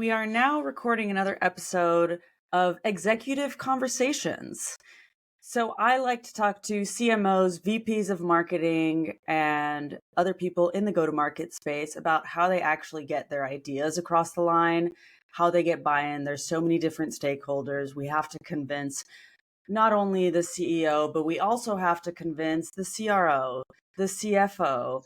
we are now recording another episode of Executive Conversations. So I like to talk to CMOs, VPs of marketing, and other people in the go-to-market space about how they actually get their ideas across the line, how they get buy-in. There's so many different stakeholders. We have to convince not only the CEO, but we also have to convince the CRO, the CFO,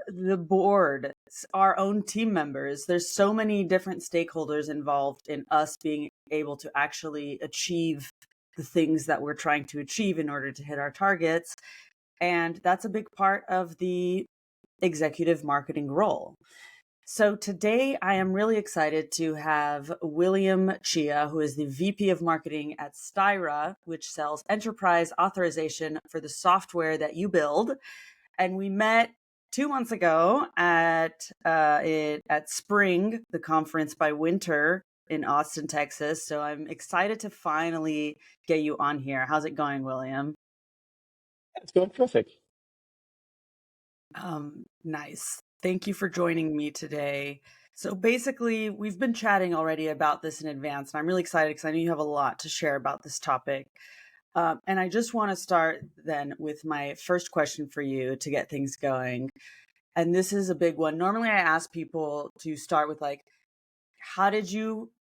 the board, our own team members. There's so many different stakeholders involved in us being able to actually achieve the things that we're trying to achieve in order to hit our targets. And that's a big part of the executive marketing role. So today I am really excited to have William Chia, who is the VP of marketing at Styra, which sells enterprise authorization for the software that you build. And we met 2 months ago at Spring, the conference by Winter in Austin, Texas. So I'm excited to finally get you on here. How's it going, William? It's going perfect. Nice. Thank you for joining me today. So basically, we've been chatting already about this in advance, and I'm really excited because I know you have a lot to share about this topic. And I just want to start then with my first question for you to get things going. And this is a big one. Normally, I ask people to start with how did you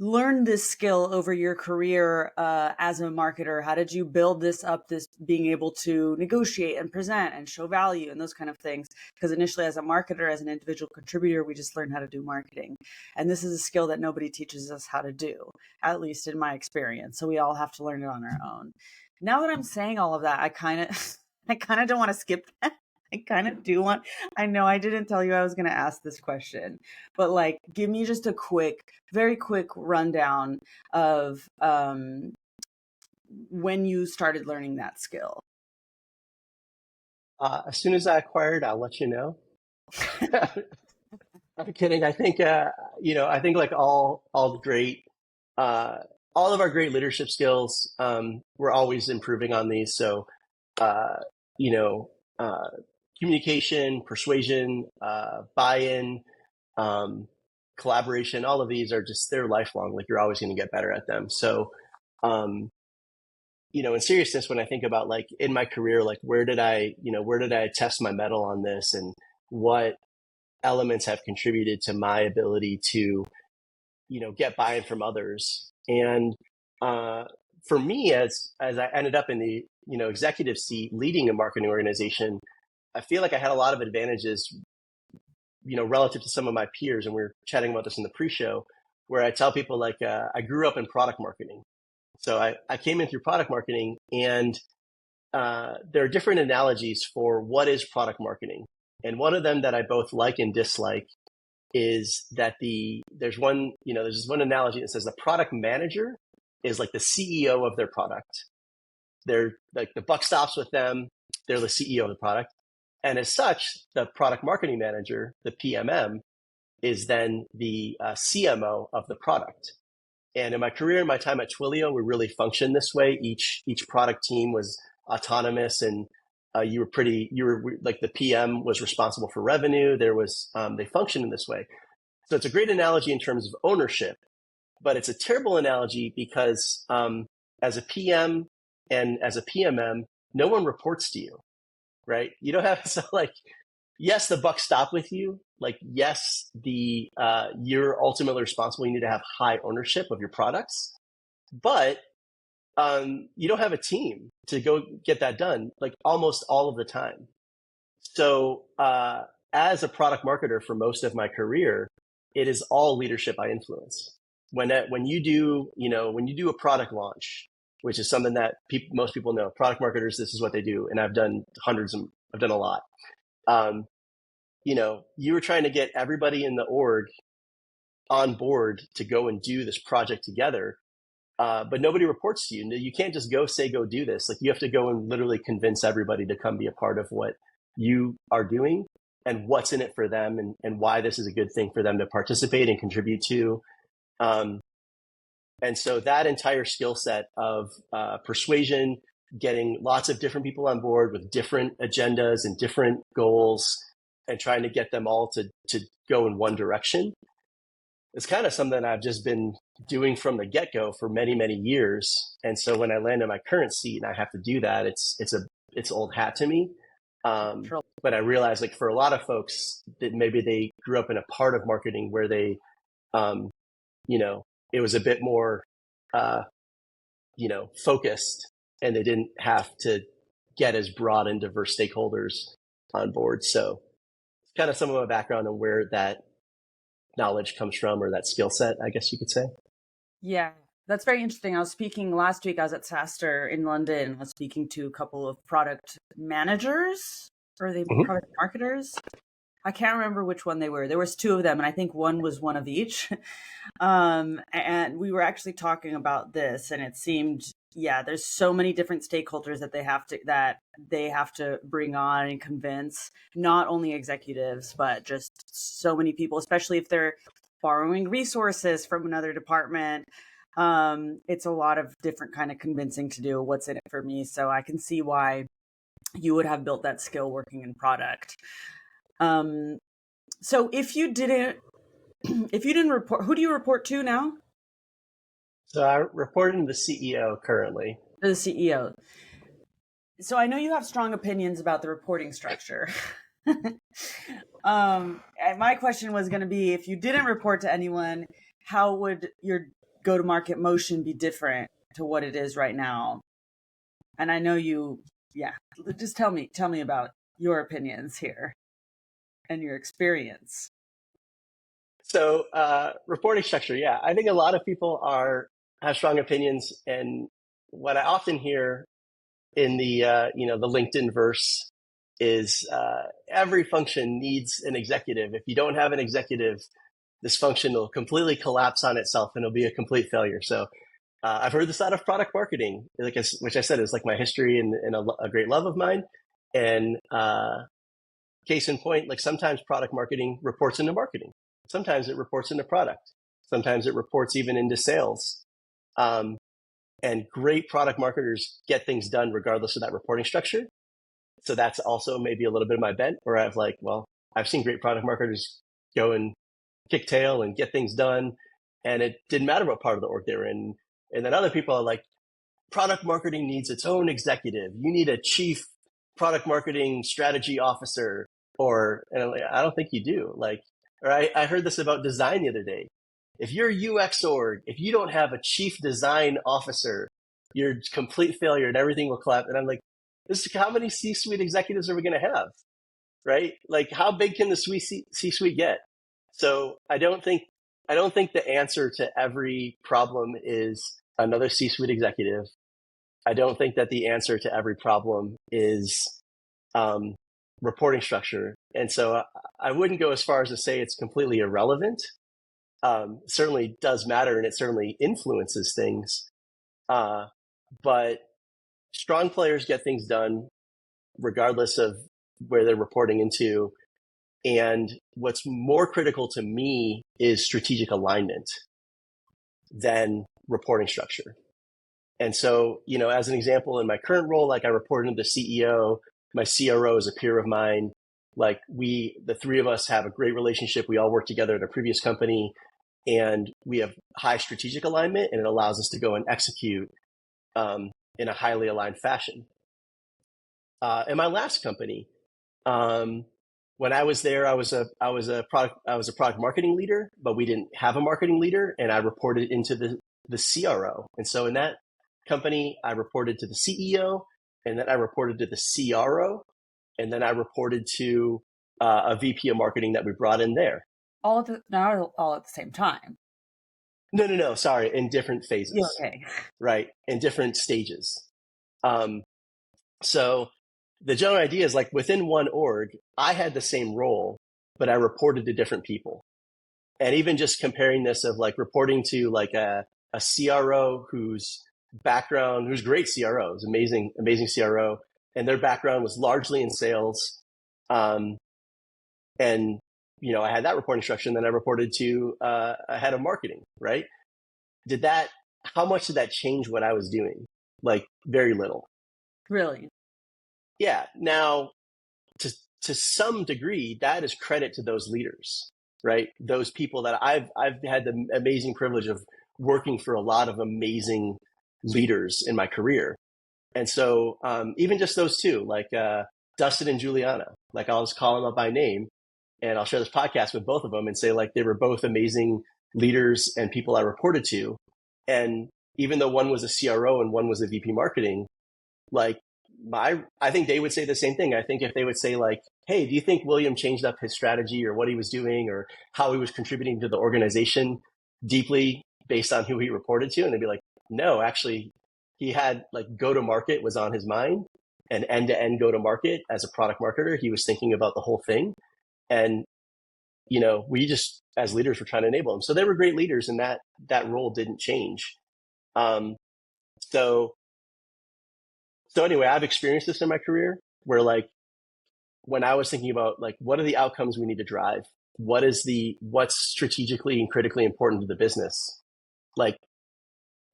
learn this skill over your career as a marketer? How did you build this up, this being able to negotiate and present and show value and those kind of things? Because initially as a marketer, as an individual contributor, we just learn how to do marketing. And this is a skill that nobody teaches us how to do, at least in my experience. So we all have to learn it on our own. Now that I'm saying all of that, I kind of don't want to skip that. I kind of do want, I know I didn't tell you I was going to ask this question, but give me just a very quick rundown of when you started learning that skill. As soon as I acquired, I'll let you know. I'm kidding. I think, I think like all of our great leadership skills, we're always improving on these. So, communication, persuasion, buy-in, collaboration, all of these are they're lifelong. Like you're always going to get better at them. So, in seriousness, when I think about in my career, where did I test my mettle on this and what elements have contributed to my ability to, get buy-in from others. And for me, as I ended up in the, executive seat leading a marketing organization, I feel like I had a lot of advantages, relative to some of my peers. And we were chatting about this in the pre-show, where I tell people I grew up in product marketing. So I came in through product marketing, and there are different analogies for what is product marketing. And one of them that I both like and dislike is that there's this one analogy that says the product manager is like the CEO of their product. They're like the buck stops with them. They're the CEO of the product. And as such, the product marketing manager, the PMM, is then the CMO of the product. And in my career, in my time at Twilio, we really functioned this way. Each product team was autonomous, and the PM was responsible for revenue. They functioned in this way. So it's a great analogy in terms of ownership, but it's a terrible analogy because as a PM and as a PMM, no one reports to you. Right? You don't have, yes, the buck stop with you. Yes, you're ultimately responsible. You need to have high ownership of your products, but you don't have a team to go get that done almost all of the time. So as a product marketer for most of my career, it is all leadership by influence. When you do a product launch, which is something that most people know. Product marketers, this is what they do. And I've done I've done a lot. You were trying to get everybody in the org on board to go and do this project together. But nobody reports to you. You can't just go do this. You have to go and literally convince everybody to come be a part of what you are doing and what's in it for them and why this is a good thing for them to participate and contribute to. And so that entire skill set of persuasion, getting lots of different people on board with different agendas and different goals and trying to get them all to go in one direction it's kind of something I've just been doing from the get-go for many, many years. And so when I land in my current seat and I have to do that, it's old hat to me. But I realize, like, for a lot of folks that maybe they grew up in a part of marketing where they, um, you know, it was a bit more, focused, and they didn't have to get as broad and diverse stakeholders on board. So it's kind of some of my background on where that knowledge comes from, or that skill set, I guess you could say. Yeah, that's very interesting. I was speaking last week. I was at SaaStr in London. I was speaking to a couple of product managers, or the Mm-hmm. product marketers. I can't remember which one they were. There was two of them, and I think one was one of each. And we were actually talking about this, and it seemed, yeah, there's so many different stakeholders that they have to bring on and convince, not only executives, but just so many people, especially if they're borrowing resources from another department. It's a lot of different kind of convincing to do. What's in it for me? So I can see why you would have built that skill working in product. So if you didn't report, who do you report to now? So I report to the CEO currently. The CEO. So I know you have strong opinions about the reporting structure. And my question was going to be, if you didn't report to anyone, how would your go-to-market motion be different to what it is right now? And I know just tell me about your opinions here and your experience. So reporting structure, yeah, I think a lot of people have strong opinions, and what I often hear in the the LinkedIn verse is every function needs an executive. If you don't have an executive, this function will completely collapse on itself and it'll be a complete failure. So I've heard this out of product marketing, which I said is like my history and a great love of mine. And case in point, like, sometimes product marketing reports into marketing. Sometimes it reports into product. Sometimes it reports even into sales. And great product marketers get things done regardless of that reporting structure. So that's also maybe a little bit of my bent, where I've seen great product marketers go and kick tail and get things done, and it didn't matter what part of the org they were in. And then other people are like, product marketing needs its own executive. You need a chief product marketing strategy officer, and I'm like, I don't think you do. I heard this about design the other day. If you're UX org, if you don't have a chief design officer, you're a complete failure and everything will collapse. And I'm like, how many C-suite executives are we going to have? Right? Like, how big can the C-suite get? So I don't think the answer to every problem is another C-suite executive. I don't think that the answer to every problem is reporting structure. And so I wouldn't go as far as to say it's completely irrelevant. Certainly does matter, and it certainly influences things. But strong players get things done regardless of where they're reporting into. And what's more critical to me is strategic alignment than reporting structure. And so, as an example, in my current role, like, I report into the CEO. My CRO is a peer of mine. Like, the three of us have a great relationship. We all worked together at a previous company, and we have high strategic alignment, and it allows us to go and execute in a highly aligned fashion. In my last company, when I was there, I was a product marketing leader, but we didn't have a marketing leader, and I reported into the CRO. And so in that company, I reported to the CEO, and then I reported to the CRO, and then I reported to a VP of marketing that we brought in there. Not all at the same time. No. Sorry, in different phases. Okay. Right, in different stages. So the general idea is, like, within one org, I had the same role, but I reported to different people. And even just comparing this of, like, reporting to like a CRO whose great CRO, is amazing CRO, and their background was largely in sales. And I had that reporting structure, and then I reported to a head of marketing, right? How much did that change what I was doing? Like, very little. Really? Yeah. Now, to some degree, that is credit to those leaders. right? Those people that I've had the amazing privilege of working for a lot of amazing leaders in my career. And so even just those two, like Dustin and Juliana, like I'll just call them up by name and I'll share this podcast with both of them and say like they were both amazing leaders and people I reported to. And even though one was a CRO and one was a VP marketing, like I think they would say the same thing. I think if they would say like, hey, do you think William changed up his strategy or what he was doing or how he was contributing to the organization deeply based on who he reported to? And they'd be like, no, actually, he had like go-to-market was on his mind and end-to-end go-to-market as a product marketer. He was thinking about the whole thing. And, you know, we just, as leaders, were trying to enable them. So they were great leaders and that role didn't change. So anyway, I've experienced this in my career where like, when I was thinking about like, what are the outcomes we need to drive? What's strategically and critically important to the business? Like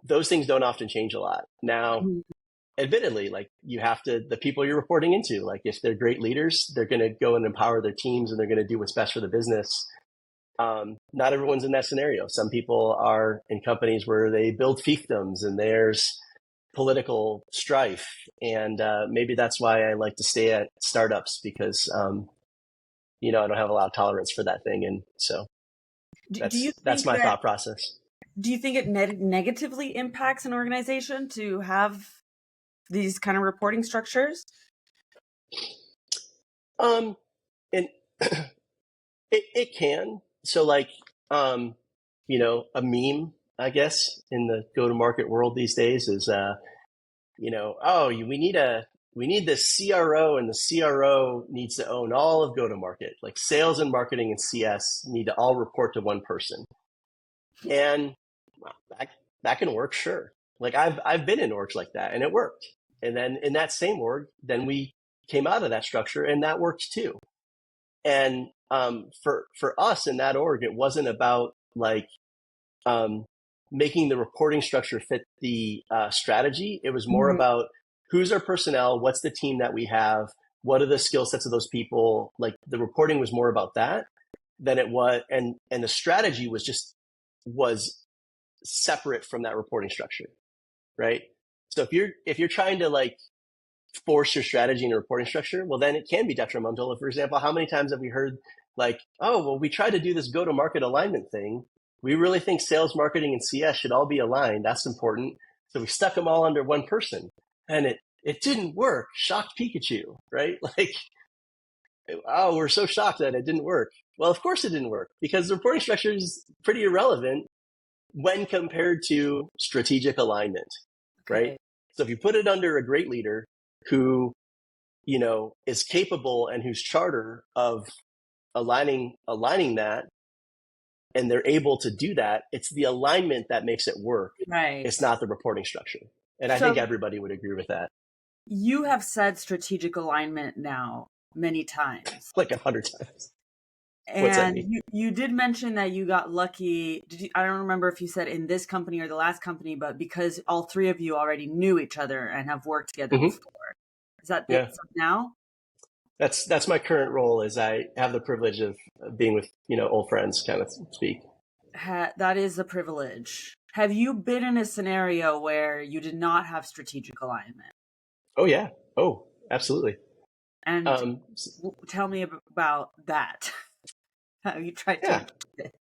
those things don't often change a lot. Now, admittedly, like the people you're reporting into, like if they're great leaders, they're going to go and empower their teams and they're going to do what's best for the business. Not everyone's in that scenario. Some people are in companies where they build fiefdoms and there's political strife. And maybe that's why I like to stay at startups because, you know, I don't have a lot of tolerance for that thing. And so that's my thought process. Do you think it negatively impacts an organization to have these kind of reporting structures? And it can. So like, you know, a meme, I guess, in the go-to-market world these days is, you know, we need the CRO and the CRO needs to own all of go-to-market. Like sales and marketing and CS need to all report to one person. And that can work, sure. Like I've been in orgs like that and it worked. And then in that same org, then we came out of that structure and that works too. And for us in that org, it wasn't about like making the reporting structure fit the strategy. It was more about who's our personnel, what's the team that we have, what are the skill sets of those people. Like the reporting was more about that than it was, and the strategy was separate from that reporting structure, right? So if you're trying to like force your strategy in a reporting structure, well, then it can be detrimental. For example, how many times have we heard like, oh, well, we tried to do this go-to-market alignment thing. We really think sales, marketing, and CS should all be aligned. That's important. So we stuck them all under one person and it didn't work. Shocked Pikachu, right? Like, oh, we're so shocked that it didn't work. Well, of course it didn't work because the reporting structure is pretty irrelevant when compared to strategic alignment, right? So if you put it under a great leader who, you know, is capable and whose charter of aligning that, and they're able to do that, it's the alignment that makes it work. Right. It's not the reporting structure. And I think everybody would agree with that. You have said strategic alignment now many times. Like 100 times. And you did mention that you got lucky. I don't remember if you said in this company or the last company, but because all three of you already knew each other and have worked together before. Is that now? That's my current role. Is I have the privilege of being with, you know, old friends, kind of speak. That is a privilege. Have you been in a scenario where you did not have strategic alignment? Oh yeah. Oh, absolutely. And tell me about that. How you tried to do it.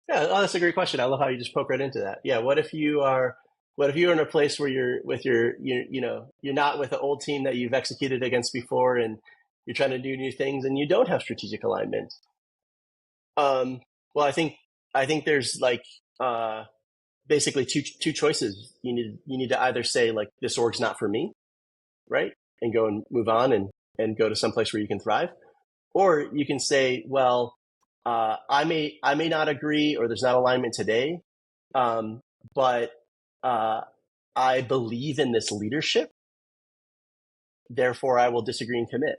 That's a great question. I love how you just poke right into that. Yeah. What if you're in a place where you're with you're not with an old team that you've executed against before and you're trying to do new things and you don't have strategic alignment? Well, I think there's like, basically two choices. You need to either say like, this org's not for me, right? And go and move on and go to some place where you can thrive. Or you can say, well, I may not agree, or there's not alignment today, but I believe in this leadership. Therefore, I will disagree and commit.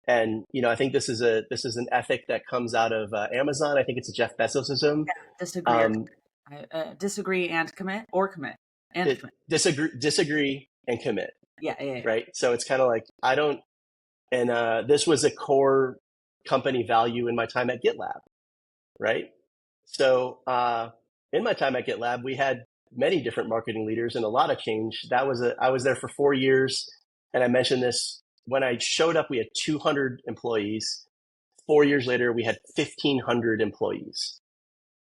And you know, I think this is an ethic that comes out of Amazon. I think it's a Jeff Bezosism. Disagree and commit, or commit and commit. Disagree and commit. Yeah. Right. So it's kind of like I don't. And this was a core company value in my time at GitLab, right? So in my time at GitLab, we had many different marketing leaders and a lot of change. I was there for 4 years, and I mentioned this when I showed up. We had 200 employees. 4 years later, we had 1,500 employees.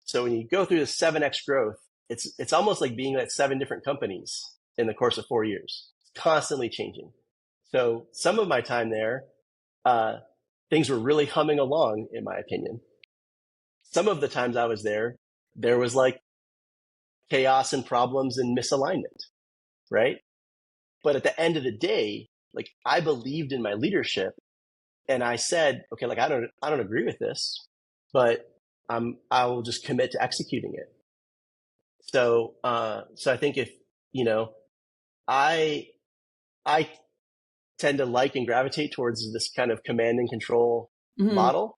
So when you go through the 7x growth, it's almost like being at 7 different companies in the course of 4 years. It's constantly changing. So some of my time there, things were really humming along, in my opinion. Some of the times I was there was like chaos and problems and misalignment, right? But at the end of the day, like I believed in my leadership, and I said, okay, like I don't agree with this, but I will just commit to executing it. So I think if I tend to like and gravitate towards this kind of command and control model,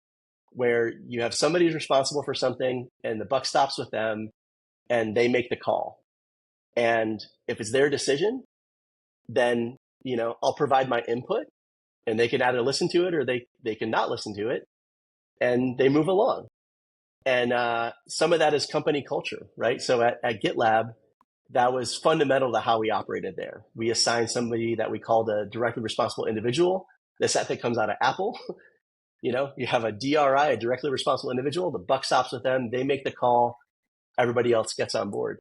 where you have somebody who's responsible for something and the buck stops with them and they make the call. And if it's their decision, then, I'll provide my input and they can either listen to it or they can not listen to it, and they move along. And some of that is company culture, right? So at GitLab, that was fundamental to how we operated there. We assigned somebody that we called a directly responsible individual. This ethic comes out of Apple. You have a DRI, a directly responsible individual. The buck stops with them. They make the call. Everybody else gets on board.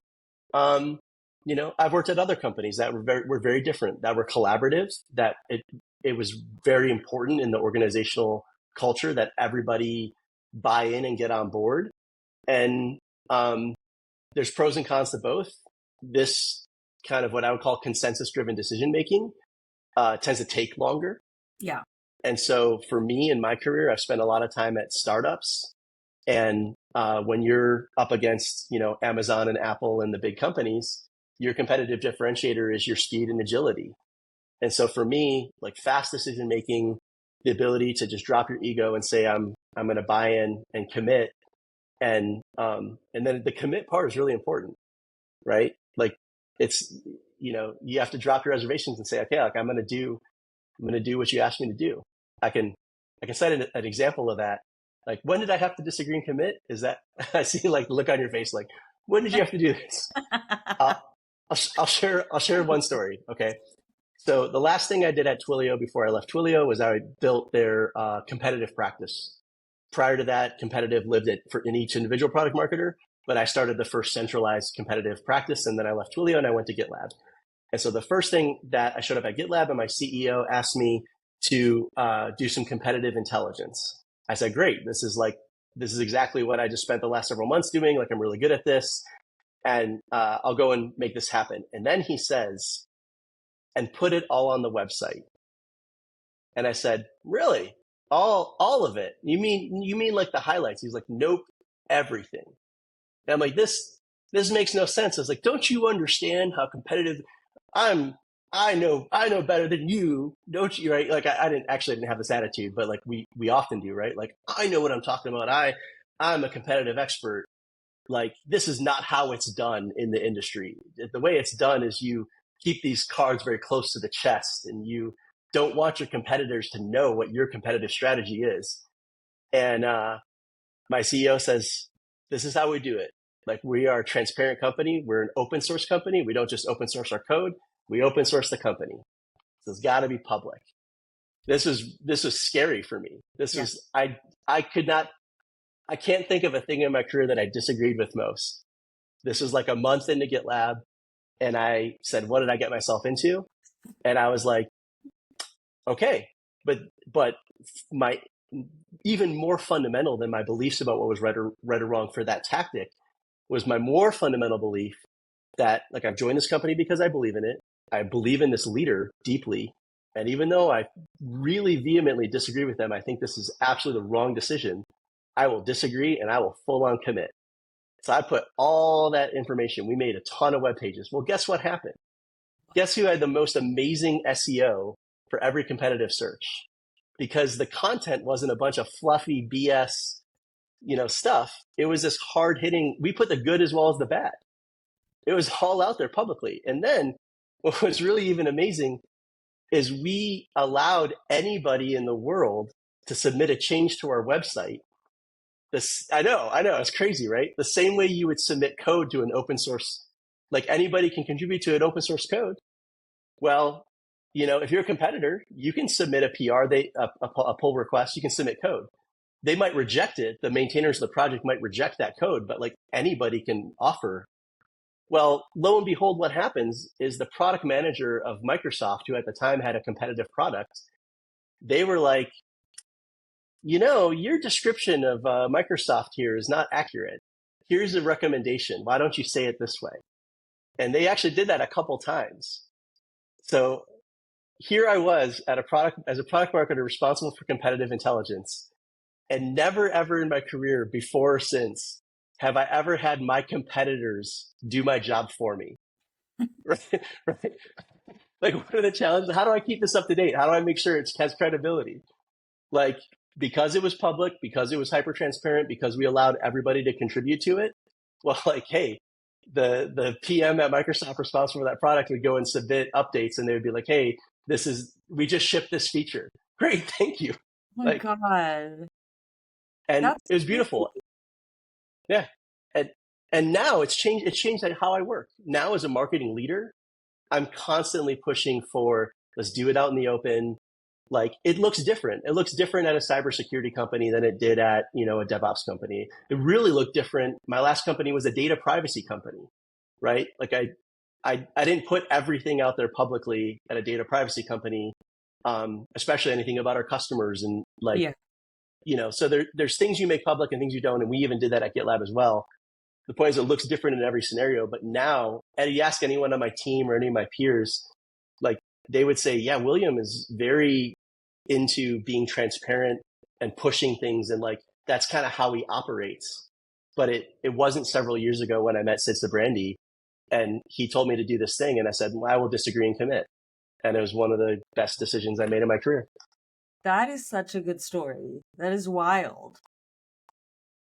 I've worked at other companies that were very different, that were collaborative, that it was very important in the organizational culture that everybody buy in and get on board. And there's pros and cons to both. This kind of what I would call consensus-driven decision-making tends to take longer. Yeah. And so for me in my career, I've spent a lot of time at startups. And when you're up against, Amazon and Apple and the big companies, your competitive differentiator is your speed and agility. And so for me, like fast decision making, the ability to just drop your ego and say, I'm going to buy in and commit. And then the commit part is really important, right? Like it's, you have to drop your reservations and say, okay, like I'm going to do what you asked me to do. I can cite an example of that. Like, when did I have to disagree and commit? Is that, I see like the look on your face, like, when did you have to do this? I'll share one story. Okay. So the last thing I did at Twilio before I left Twilio was I built their competitive practice. Prior to that, competitive lived in each individual product marketer, but I started the first centralized competitive practice, and then I left Twilio and I went to GitLab. And so the first thing that I showed up at GitLab, and my CEO asked me to do some competitive intelligence. I said, great, this is exactly what I just spent the last several months doing. Like, I'm really good at this, and I'll go and make this happen. And then he says, and put it all on the website. And I said, really? All of it? You mean like the highlights? He's like, nope, everything. And I'm like, this makes no sense. I was like, don't you understand how competitive I know better than you, don't you? Right? Like I didn't have this attitude, but like we often do, right? Like, I know what I'm talking about. I'm a competitive expert. Like, this is not how it's done in the industry. The way it's done is you keep these cards very close to the chest, and you don't want your competitors to know what your competitive strategy is. And my CEO says, this is how we do it. Like, we are a transparent company. We're an open source company. We don't just open source our code. We open source the company. So it's got to be public. This was scary for me. I can't think of a thing in my career that I disagreed with most. This was like a month into GitLab, and I said, what did I get myself into? And I was like, okay, but my even more fundamental than my beliefs about what was right or wrong for that tactic was my more fundamental belief that, like, I've joined this company because I believe in it. I believe in this leader deeply. And even though I really vehemently disagree with them, I think this is absolutely the wrong decision. I will disagree and I will full on commit. So I put all that information. We made a ton of web pages. Well, guess what happened? Guess who had the most amazing SEO for every competitive search? Because the content wasn't a bunch of fluffy BS, stuff. It was this hard hitting. We put the good as well as the bad. It was all out there publicly. And then what was really even amazing is we allowed anybody in the world to submit a change to our website, I know, it's crazy, right? The same way you would submit code to an open source, like anybody can contribute to an open source code. Well, if you're a competitor, you can submit a PR, a pull request, you can submit code. They might reject it. The maintainers of the project might reject that code, but like anybody can offer. Well, lo and behold, what happens is the product manager of Microsoft, who at the time had a competitive product, they were like, your description of Microsoft here is not accurate. Here's a recommendation. Why don't you say it this way? And they actually did that a couple times. So here I was as a product marketer responsible for competitive intelligence. And never, ever in my career before or since have I ever had my competitors do my job for me. Right? Right? Like, what are the challenges? How do I keep this up to date? How do I make sure it has credibility? Like, because it was public, because it was hyper transparent, because we allowed everybody to contribute to it. Well, like, hey, the PM at Microsoft responsible for that product would go and submit updates, and they would be like, hey, we just shipped this feature. Great, thank you. Oh my God. And it was beautiful. Yeah. And now it's changed. It's changed how I work. Now as a marketing leader, I'm constantly pushing for, let's do it out in the open. Like, it looks different. It looks different at a cybersecurity company than it did at, a DevOps company. It really looked different. My last company was a data privacy company, right? Like I didn't put everything out there publicly at a data privacy company, especially anything about our customers and like, so there's things you make public and things you don't. And we even did that at GitLab as well. The point is it looks different in every scenario, but now, and you ask anyone on my team or any of my peers, like they would say, yeah, William is very into being transparent and pushing things. And like, that's kind of how he operates. But it wasn't several years ago when I met Sid Brandy and he told me to do this thing. And I said, well, I will disagree and commit. And it was one of the best decisions I made in my career. That is such a good story. That is wild.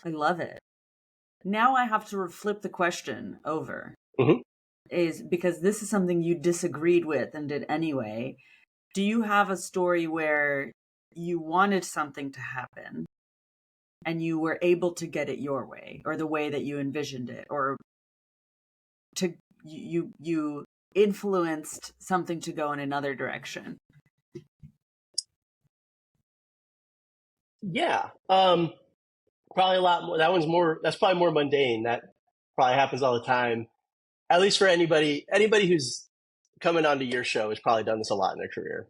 I love it. Now I have to flip the question over. Mm-hmm. Is because this is something you disagreed with and did anyway. Do you have a story where you wanted something to happen and you were able to get it your way or the way that you envisioned it, or you influenced something to go in another direction? Yeah. Probably a lot more. That's probably more mundane. That probably happens all the time. At least for anybody who's coming onto your show has probably done this a lot in their career.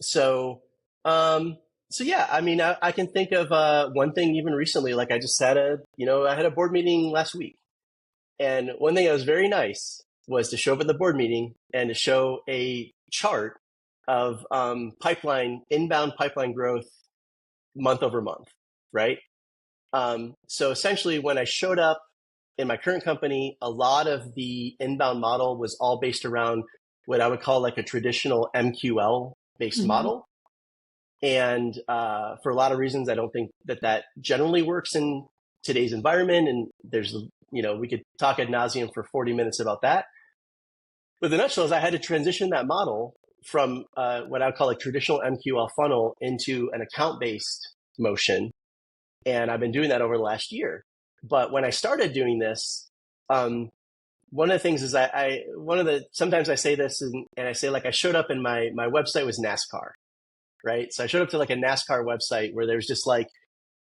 So yeah, I mean, I can think of one thing even recently. Like I just had I had a board meeting last week, and one thing that was very nice was to show up at the board meeting and to show a chart of inbound pipeline growth month over month, right? So essentially, when I showed up in my current company, a lot of the inbound model was all based around what I would call like a traditional MQL-based model. And for a lot of reasons, I don't think that generally works in today's environment. And there's, we could talk ad nauseum for 40 minutes about that. But the nutshell is I had to transition that model from what I would call a traditional MQL funnel into an account-based motion. And I've been doing that over the last year. But when I started doing this, one of the things is sometimes I say this and I say like I showed up and my website was NASCAR, right? So I showed up to like a NASCAR website where there's just like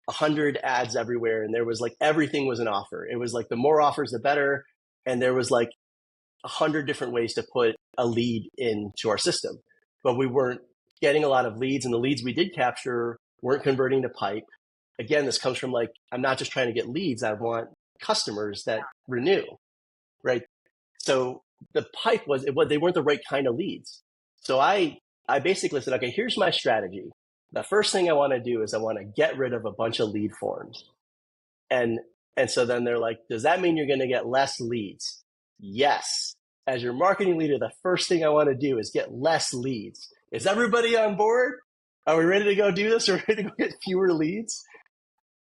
100 ads everywhere. And there was like, everything was an offer. It was like the more offers, the better. And there was like 100 different ways to put a lead into our system, but we weren't getting a lot of leads, and the leads we did capture weren't converting to pipe. Again, this comes from like, I'm not just trying to get leads. I want customers that renew, right? So the pipe they weren't the right kind of leads. So I basically said, okay, here's my strategy. The first thing I want to do is I want to get rid of a bunch of lead forms. And so then they're like, does that mean you're going to get less leads? Yes. As your marketing leader, the first thing I want to do is get less leads. Is everybody on board? Are we ready to go do this? Are we ready to go get fewer leads?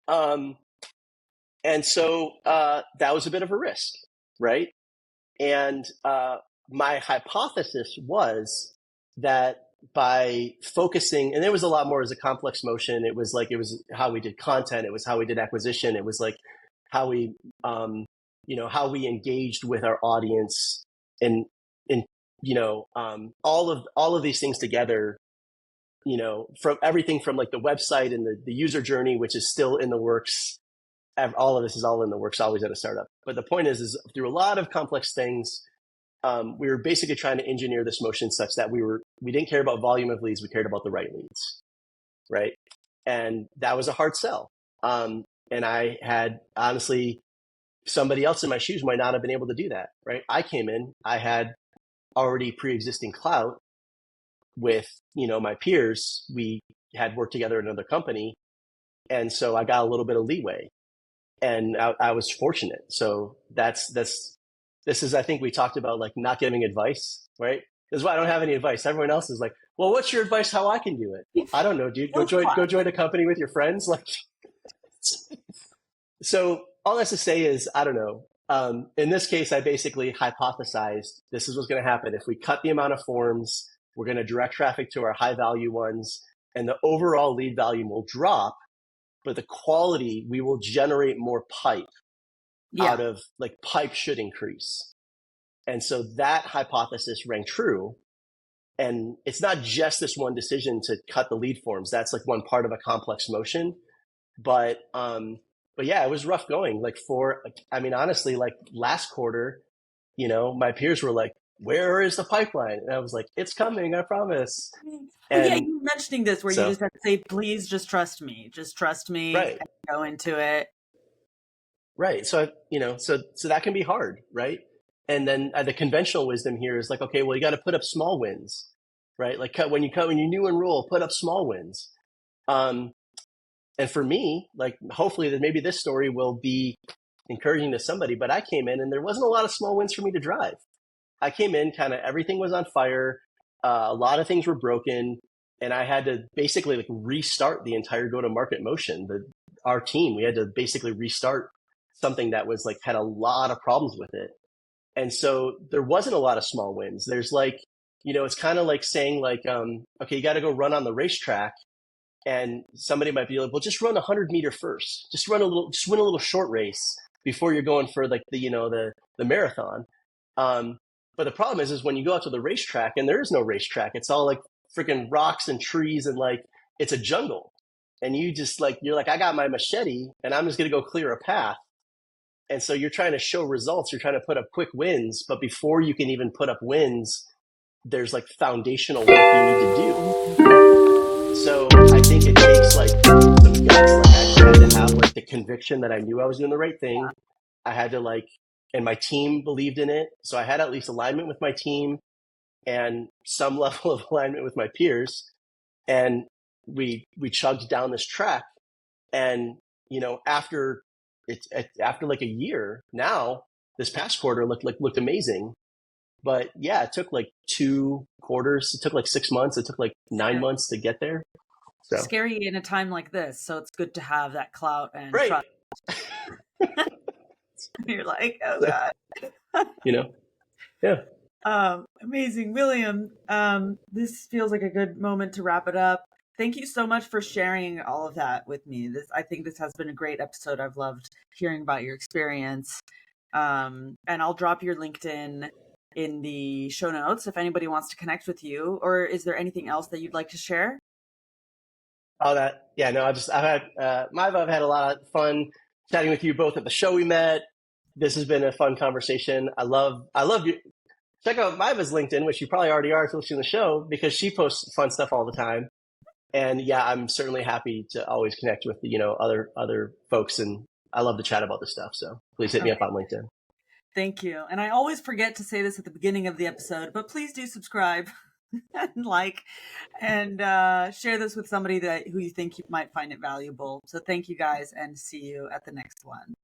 And so that was a bit of a risk, right? And my hypothesis was that by focusing, and there was a lot more as a complex motion. It was how we did content. It was how we did acquisition. It was like how we, how we engaged with our audience, and all of these things together, from everything from like the website and the user journey, which is still in the works. All of this is all in the works, always at a startup. But the point is through a lot of complex things, we were basically trying to engineer this motion such that we didn't care about volume of leads. We cared about the right leads. Right. And that was a hard sell. And I had, honestly, somebody else in my shoes might not have been able to do that. Right. I came in, I had already pre-existing clout with, my peers. We had worked together at another company. And so I got a little bit of leeway, and I was fortunate. So this is, I think we talked about like not giving advice, right? This is why I don't have any advice. Everyone else is like, well, what's your advice? How I can do it? I don't know, dude. Go join a company with your friends. Like, so all that's to say is, I don't know. In this case, I basically hypothesized this is what's going to happen. If we cut the amount of forms, we're going to direct traffic to our high value ones, and the overall lead volume will drop, but the quality, we will generate more pipe out of, like, pipe should increase. And so that hypothesis rang true. And it's not just this one decision to cut the lead forms. That's like one part of a complex motion. But yeah, it was rough going. Like honestly, like last quarter, my peers were like, where is the pipeline? And I was like, it's coming, I promise. And you were mentioning this where you just have to say, please just trust me. Just trust me. Right. And go into it. Right. So, so that can be hard, right? And then the conventional wisdom here is like, okay, well, you got to put up small wins, right? Like when you new enroll, put up small wins. And for me, like, hopefully that maybe this story will be encouraging to somebody, but I came in and there wasn't a lot of small wins for me to drive. I came in kind of everything was on fire. A lot of things were broken, and I had to basically like restart the entire go-to-market motion. Our team, we had to basically restart something that was like had a lot of problems with it. And so there wasn't a lot of small wins. There's like, it's kind of like saying like, okay, you got to go run on the racetrack, and somebody might be like, well, just run 100-meter first. Just win a little short race before you're going for like the marathon. But the problem is when you go out to the racetrack and there is no racetrack, it's all like freaking rocks and trees and like it's a jungle. And you just like, you're like, I got my machete and I'm just going to go clear a path. And so you're trying to show results. You're trying to put up quick wins. But before you can even put up wins, there's like foundational work you need to do. So I think it takes like some guts. Like I had to have like the conviction that I knew I was doing the right thing. I had to like, and my team believed in it. So I had at least alignment with my team and some level of alignment with my peers. And we chugged down this track. And, after like a year now, this past quarter looked amazing. But yeah, it took like 2 quarters. It took like 6 months. It took like 9 months to get there. So. Scary in a time like this. So it's good to have that clout and right. trust. You're like, oh God. Yeah. Amazing. William, this feels like a good moment to wrap it up. Thank you so much for sharing all of that with me. I think this has been a great episode. I've loved hearing about your experience. And I'll drop your LinkedIn in the show notes if anybody wants to connect with you. Or is there anything else that you'd like to share? Maeva, I've had a lot of fun chatting with you both at the show we met. This has been a fun conversation. I love you. Check out Maeva's LinkedIn, which you probably already are if you're listening to the show, because she posts fun stuff all the time. And yeah, I'm certainly happy to always connect with, other folks. And I love to chat about this stuff. So please hit me up on LinkedIn. Thank you. And I always forget to say this at the beginning of the episode, but please do subscribe and like, and share this with somebody who you think you might find it valuable. So thank you guys, and see you at the next one.